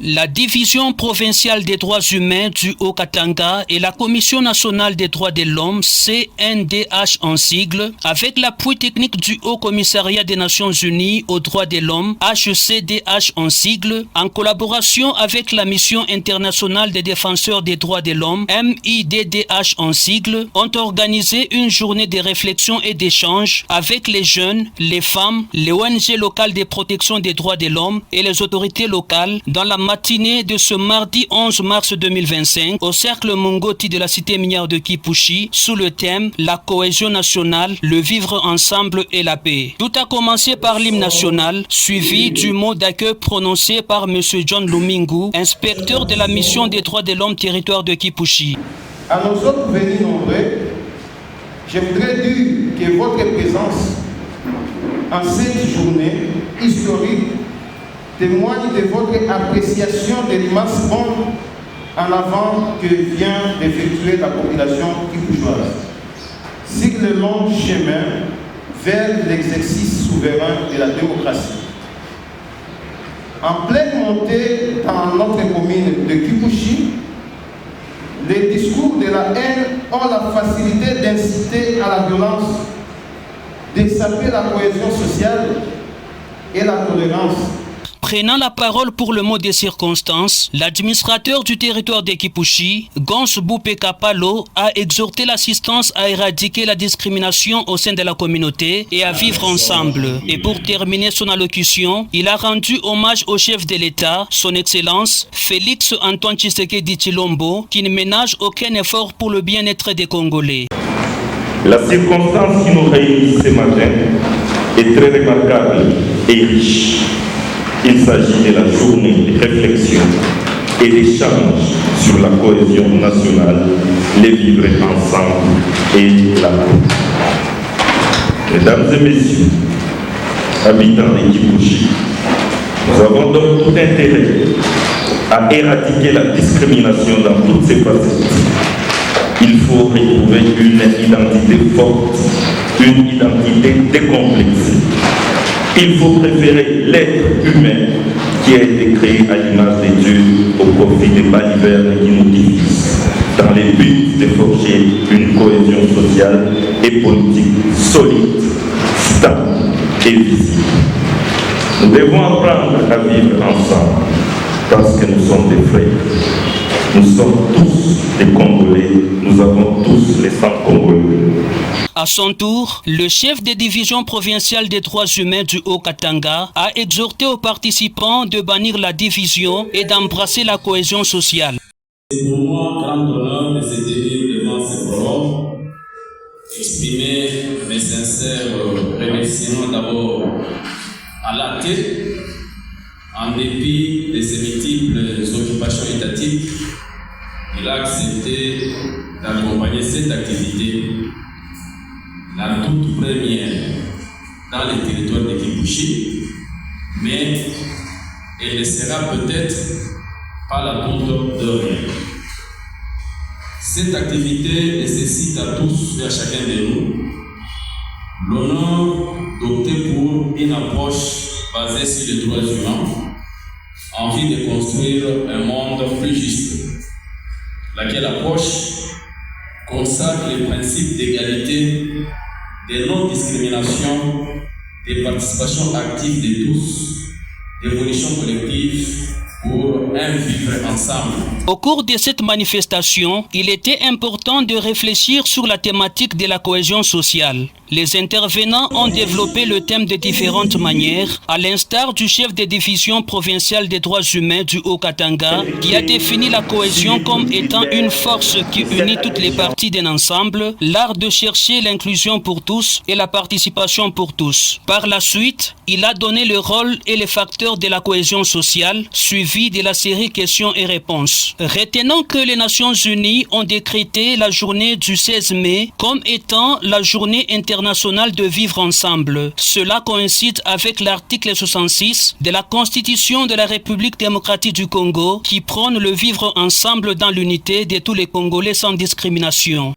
La Division provinciale des droits humains du Haut-Katanga et la Commission nationale des droits de l'homme, CNDH en sigle, avec l'appui technique du Haut Commissariat des Nations Unies aux droits de l'homme, HCDH en sigle, en collaboration avec la Mission internationale des défenseurs des droits de l'homme, MIDDH en sigle, ont organisé une journée de réflexion et d'échange avec les jeunes, les femmes, les ONG locales de protection des droits de l'homme et les autorités locales dans la matinée de ce mardi 11 mars 2025 au cercle Mongoti de la cité minière de Kipushi sous le thème La cohésion nationale, le vivre ensemble et la paix. Tout a commencé par l'hymne national, suivi du mot d'accueil prononcé par M. John Lumingu, inspecteur de la mission des droits de l'homme territoire de Kipushi. À nos autres venus nombreux, je voudrais dire que votre présence en cette journée historique témoigne de votre appréciation de l'immense bond en avant que vient d'effectuer la population kipouchoise sur le long chemin vers l'exercice souverain de la démocratie. En pleine montée dans notre commune de Kipushi, les discours de la haine ont la facilité d'inciter à la violence, de saper la cohésion sociale et la tolérance. Prenant la parole pour le mot des circonstances, l'administrateur du territoire de Kipushi, Gons Boupé Kapalo, a exhorté l'assistance à éradiquer la discrimination au sein de la communauté et à vivre ensemble. Et pour terminer son allocution, il a rendu hommage au chef de l'État, son Excellence, Félix Antoine Tshisekedi Tshilombo, qui ne ménage aucun effort pour le bien-être des Congolais. La circonstance qui nous réunit ce matin est très remarquable et riche. Il s'agit de la journée de réflexion et d'échange sur la cohésion nationale, les vivre ensemble et la paix. Mesdames et messieurs, habitants de Kipushi, nous avons donc tout intérêt à éradiquer la discrimination dans toutes ses facettes. Il faut retrouver une identité forte, une identité décomplexée. Il faut préférer l'être humain qui a été créé à l'image de Dieu au profit des balivernes qui nous divisent, dans les buts de forger une cohésion sociale et politique solide, stable et visible. Nous devons apprendre à vivre ensemble parce que nous sommes des frères. Nous sommes tous des Congolais, nous avons tous les sangs congolais. À son tour, le chef des divisions provinciales des droits humains du Haut-Katanga a exhorté aux participants de bannir la division et d'embrasser la cohésion sociale. C'est pour moi un grand honneur de se tenir devant ce forum, exprimer mes sincères remerciements d'abord à la tête, en dépit de ses multiples occupations étatiques. Il a accepté d'accompagner cette activité, la toute première dans le territoire de Kipushi, mais elle ne sera peut-être pas la toute de rien. Cette activité nécessite à tous et à chacun de nous l'honneur d'opter pour une approche basée sur les droits humains, en vue de construire un monde plus juste, laquelle approche consacre les principes d'égalité, de non-discrimination, de participation active de tous, d'évolution collective pour un vivre ensemble. Au cours de cette manifestation, il était important de réfléchir sur la thématique de la cohésion sociale. Les intervenants ont développé le thème de différentes manières, à l'instar du chef de division provinciale des droits humains du Haut-Katanga, qui a défini la cohésion comme étant une force qui unit toutes les parties d'un ensemble, l'art de chercher l'inclusion pour tous et la participation pour tous. Par la suite, il a donné le rôle et les facteurs de la cohésion sociale, suivi de la série questions et réponses. Retenons que les Nations Unies ont décrété la journée du 16 mai comme étant la journée internationale de vivre ensemble. Cela coïncide avec l'article 66 de la Constitution de la République démocratique du Congo qui prône le vivre ensemble dans l'unité de tous les Congolais sans discrimination.